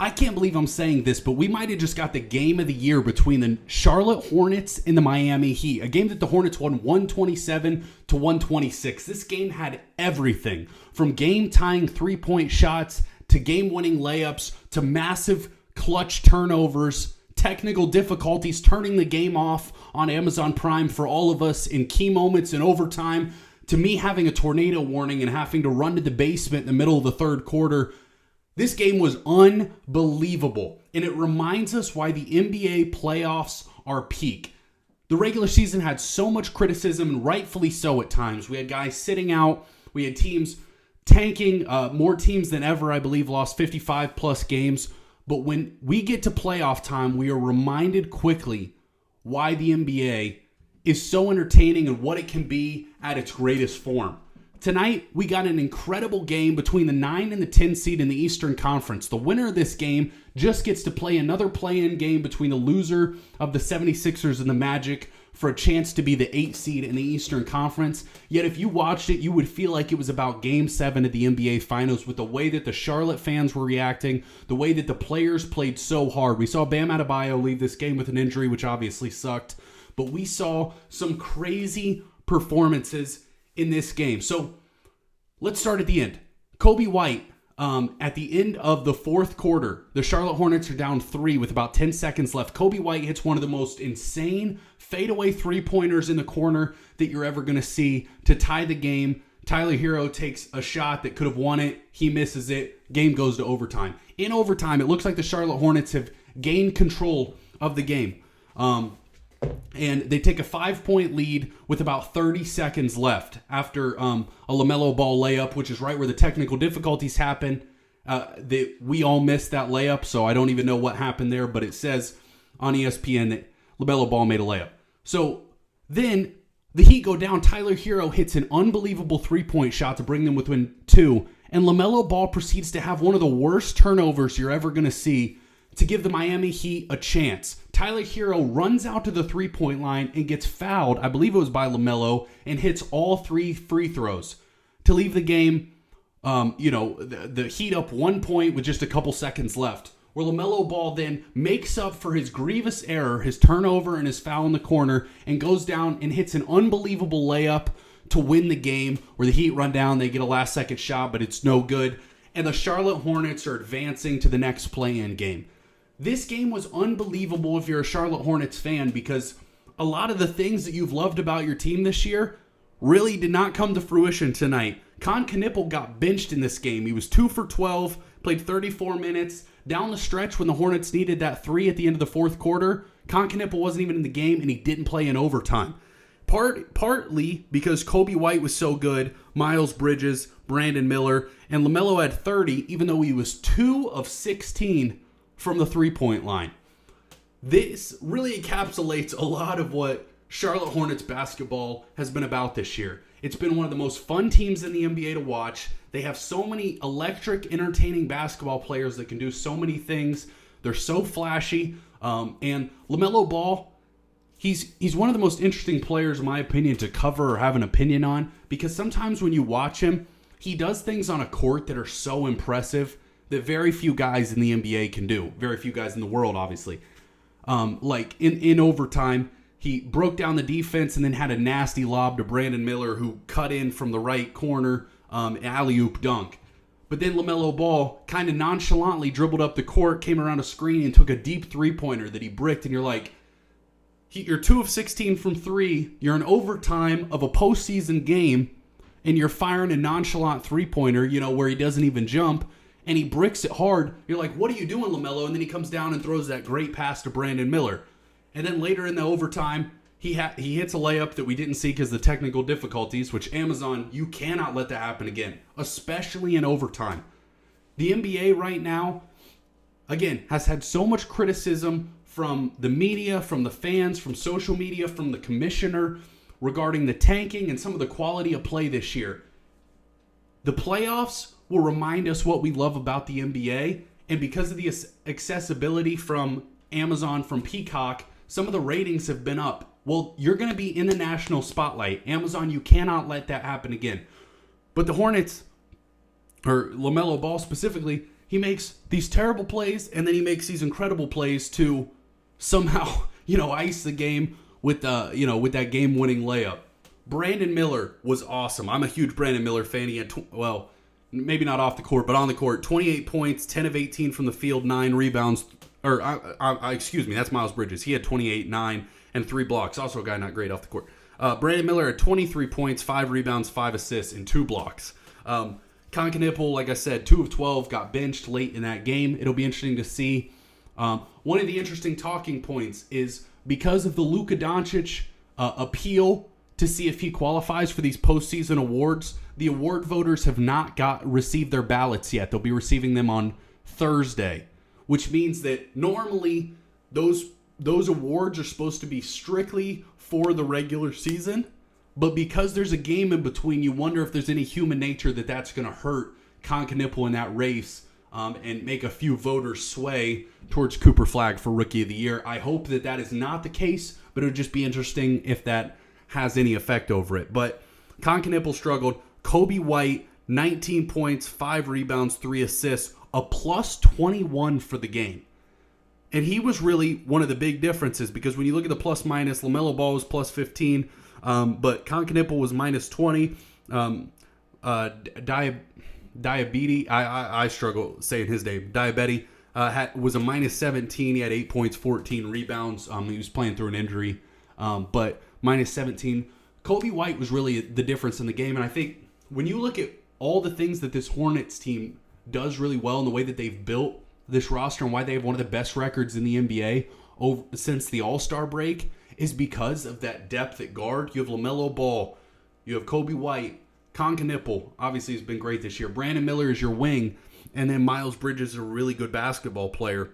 I can't believe I'm saying this, but we might have just got the game of the year between the Charlotte Hornets and the Miami Heat. A game that the Hornets won 127 to 126. This game had everything from game-tying three-point shots to game-winning layups to massive clutch turnovers, technical difficulties, turning the game off on Amazon Prime for all of us in key moments in overtime, to me having a tornado warning and having to run to the basement in the middle of the third quarter. This game was unbelievable, and it reminds us why the NBA playoffs are peak. The regular season had so much criticism, and rightfully so at times. We had guys sitting out. We had teams tanking. More teams than ever, I believe, lost 55-plus games. But when we get to playoff time, we are reminded quickly why the NBA is so entertaining and what it can be at its greatest form. Tonight, we got an incredible game between the 9 and the 10 seed in the Eastern Conference. The winner of this game just gets to play another play-in game between the loser of the 76ers and the Magic for a chance to be the 8 seed in the Eastern Conference. Yet if you watched it, you would feel like it was about Game 7 of the NBA Finals with the way that the Charlotte fans were reacting, the way that the players played so hard. We saw Bam Adebayo leave this game with an injury, which obviously sucked. But we saw some crazy performances in this game. So let's start at the end. Coby White, at the end of the fourth quarter, the Charlotte Hornets are down 3 with about 10 seconds left. Coby White hits one of the most insane fadeaway three-pointers in the corner that you're ever going to see to tie the game. Tyler Herro takes a shot that could have won it. He misses it. Game goes to overtime. In overtime, it looks like the Charlotte Hornets have gained control of the game. And they take a 5-point lead with about 30 seconds left after a Lamelo Ball layup, which is right where the technical difficulties happen. We all missed that layup, so I don't even know what happened there, but it says on ESPN that Lamelo Ball made a layup. So then the Heat go down. Tyler Herro hits an unbelievable three-point shot to bring them within 2, and Lamelo Ball proceeds to have one of the worst turnovers you're ever going to see to give the Miami Heat a chance. Tyler Herro runs out to the three-point line and gets fouled, I believe it was by LaMelo, and hits all 3 free throws to leave the game, the Heat up 1 point with just a couple seconds left, where LaMelo Ball then makes up for his grievous error, his turnover and his foul in the corner, and goes down and hits an unbelievable layup to win the game, where the Heat run down, they get a last-second shot, but it's no good, and the Charlotte Hornets are advancing to the next play-in game. This game was unbelievable if you're a Charlotte Hornets fan, because a lot of the things that you've loved about your team this year really did not come to fruition tonight. Kon Knueppel got benched in this game. He was 2 for 12, played 34 minutes. Down the stretch when the Hornets needed that 3 at the end of the fourth quarter, Kon Knueppel wasn't even in the game, and he didn't play in overtime. Partly because Coby White was so good, Miles Bridges, Brandon Miller, and LaMelo had 30, even though he was 2 of 16 from the three-point line. This really encapsulates a lot of what Charlotte Hornets basketball has been about this year. It's been one of the most fun teams in the NBA to watch. They have so many electric, entertaining basketball players that can do so many things. They're so flashy. And LaMelo Ball, he's one of the most interesting players, in my opinion, to cover or have an opinion on, because sometimes when you watch him, he does things on a court that are so impressive that very few guys in the NBA can do. Very few guys in the world, obviously. Like in overtime, he broke down the defense and then had a nasty lob to Brandon Miller, who cut in from the right corner, alley-oop dunk. But then LaMelo Ball kind of nonchalantly dribbled up the court, came around a screen, and took a deep three-pointer that he bricked. And you're like, you're 2 of 16 from 3. You're in overtime of a postseason game, and you're firing a nonchalant three-pointer, where he doesn't even jump. And he bricks it hard. You're like, what are you doing, LaMelo? And then he comes down and throws that great pass to Brandon Miller. And then later in the overtime, he hits a layup that we didn't see because of the technical difficulties, which Amazon, you cannot let that happen again, especially in overtime. The NBA right now, again, has had so much criticism from the media, from the fans, from social media, from the commissioner regarding the tanking and some of the quality of play this year. The playoffs will remind us what we love about the NBA, and because of the accessibility from Amazon, from Peacock, some of the ratings have been up. Well, you're going to be in the national spotlight. Amazon, you cannot let that happen again. But the Hornets, or LaMelo Ball specifically, he makes these terrible plays, and then he makes these incredible plays to somehow, ice the game with that game-winning layup. Brandon Miller was awesome. I'm a huge Brandon Miller fan. He had, maybe not off the court, but on the court, 28 points, 10 of 18 from the field, 9 rebounds. Excuse me, that's Miles Bridges. He had 28, 9, and 3 blocks. Also a guy not great off the court. Brandon Miller had 23 points, 5 rebounds, 5 assists, and 2 blocks. Kon Knueppel, like I said, 2 of 12, got benched late in that game. It'll be interesting to see. One of the interesting talking points is because of the Luka Doncic appeal to see if he qualifies for these postseason awards, the award voters have not received their ballots yet. They'll be receiving them on Thursday, which means that normally those awards are supposed to be strictly for the regular season, but because there's a game in between, you wonder if there's any human nature that's going to hurt Kon Knueppel in that race and make a few voters sway towards Cooper Flagg for Rookie of the Year. I hope that is not the case, but it would just be interesting if that has any effect over it. But Kon Knueppel struggled. Coby White, 19 points, 5 rebounds, 3 assists, a plus 21 for the game. And he was really one of the big differences because when you look at the plus minus, Lamelo Ball was plus 15, but Kon Knueppel was minus 20. Diabetes, I struggle saying his name. Diabetes was a minus 17. He had 8 points, 14 rebounds. He was playing through an injury, but minus 17. Coby White was really the difference in the game. And I think when you look at all the things that this Hornets team does really well and the way that they've built this roster and why they have one of the best records in the NBA since the All-Star break is because of that depth at guard. You have Lamelo Ball. You have Coby White. Kon Knueppel, obviously, has been great this year. Brandon Miller is your wing. And then Miles Bridges is a really good basketball player.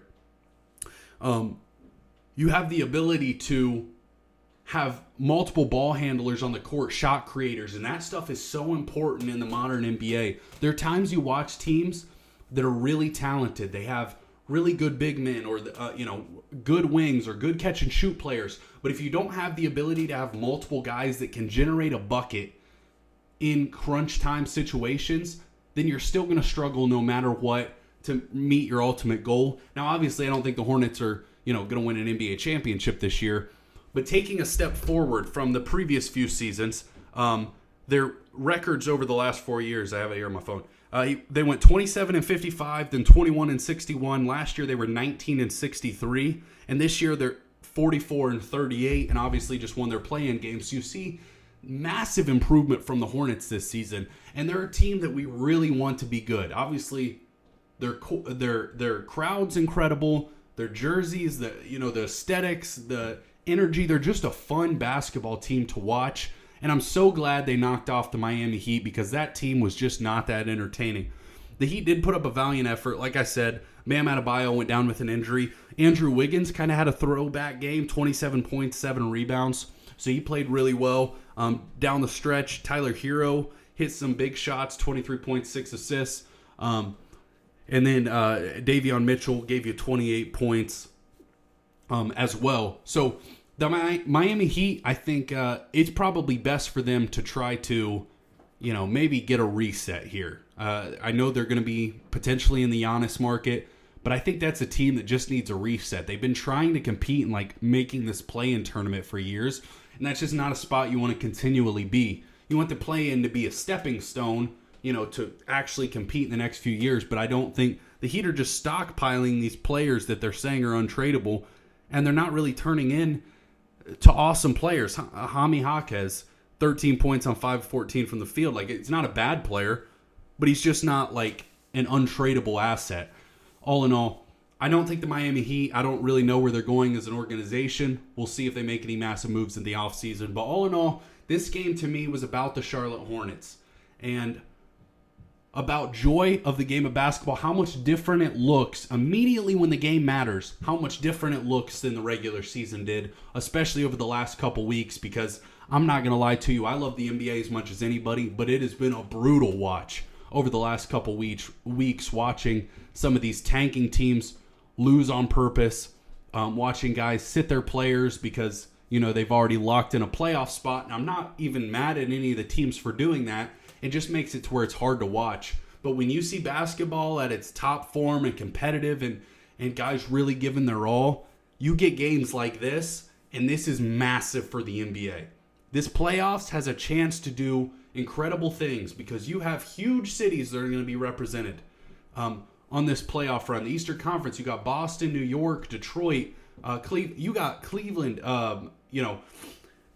You have the ability to have multiple ball handlers on the court, shot creators, and that stuff is so important in the modern NBA. There are times you watch teams that are really talented. They have really good big men or good wings or good catch and shoot players. But if you don't have the ability to have multiple guys that can generate a bucket in crunch time situations, then you're still going to struggle no matter what to meet your ultimate goal. Now, obviously, I don't think the Hornets are going to win an NBA championship this year. But taking a step forward from the previous few seasons, their records over the last 4 years, I have it here on my phone. They went 27-55, then 21-61. Last year they were 19-63, and this year they're 44-38, and obviously just won their play-in games. So you see massive improvement from the Hornets this season, and they're a team that we really want to be good. Obviously, their crowd's incredible, their jerseys, the aesthetics, the energy. They're just a fun basketball team to watch. And I'm so glad they knocked off the Miami Heat because that team was just not that entertaining. The Heat did put up a valiant effort. Like I said, Bam Adebayo went down with an injury. Andrew Wiggins kind of had a throwback game, 27 points, 7 rebounds. So he played really well. Down the stretch, Tyler Herro hit some big shots, 23 points, 6 assists. And then Davion Mitchell gave you 28 points as well. So the Miami Heat, I think it's probably best for them to try to, maybe get a reset here. I know they're going to be potentially in the Giannis market, but I think that's a team that just needs a reset. They've been trying to compete and making this play-in tournament for years, and that's just not a spot you want to continually be. You want the play-in to be a stepping stone, to actually compete in the next few years, but I don't think the Heat are just stockpiling these players that they're saying are untradeable, and they're not really turning in to awesome players. Jaime Jaquez, 13 points on 5-14 from the field. It's not a bad player, but he's just not an untradeable asset. All in all, I don't think the Miami Heat, I don't really know where they're going as an organization. We'll see if they make any massive moves in the offseason. But all in all, this game to me was about the Charlotte Hornets and about joy of the game of basketball, how much different it looks immediately when the game matters, how much different it looks than the regular season did, especially over the last couple weeks, because I'm not going to lie to you, I love the NBA as much as anybody, but it has been a brutal watch over the last couple weeks watching some of these tanking teams lose on purpose, watching guys sit their players because, they've already locked in a playoff spot, and I'm not even mad at any of the teams for doing that. It just makes it to where it's hard to watch. But when you see basketball at its top form and competitive and guys really giving their all, you get games like this, and this is massive for the NBA. This playoffs has a chance to do incredible things because you have huge cities that are going to be represented on this playoff run. The Eastern Conference, you got Boston, New York, Detroit, you got Cleveland,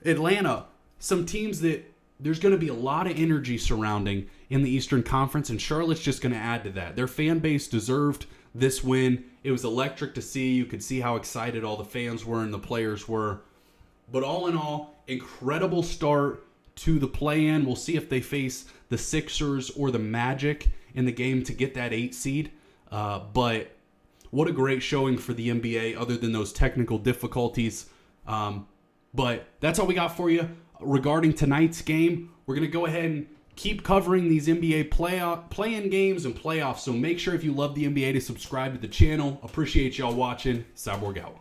Atlanta, some teams that there's going to be a lot of energy surrounding in the Eastern Conference, and Charlotte's just going to add to that. Their fan base deserved this win. It was electric to see. You could see how excited all the fans were and the players were. But all in all, incredible start to the play-in. We'll see if they face the Sixers or the Magic in the game to get that 8 seed. But what a great showing for the NBA other than those technical difficulties. But that's all we got for you regarding tonight's game. We're going to go ahead and keep covering these NBA play-in games and playoffs. So make sure if you love the NBA to subscribe to the channel. Appreciate y'all watching. Cyborg out.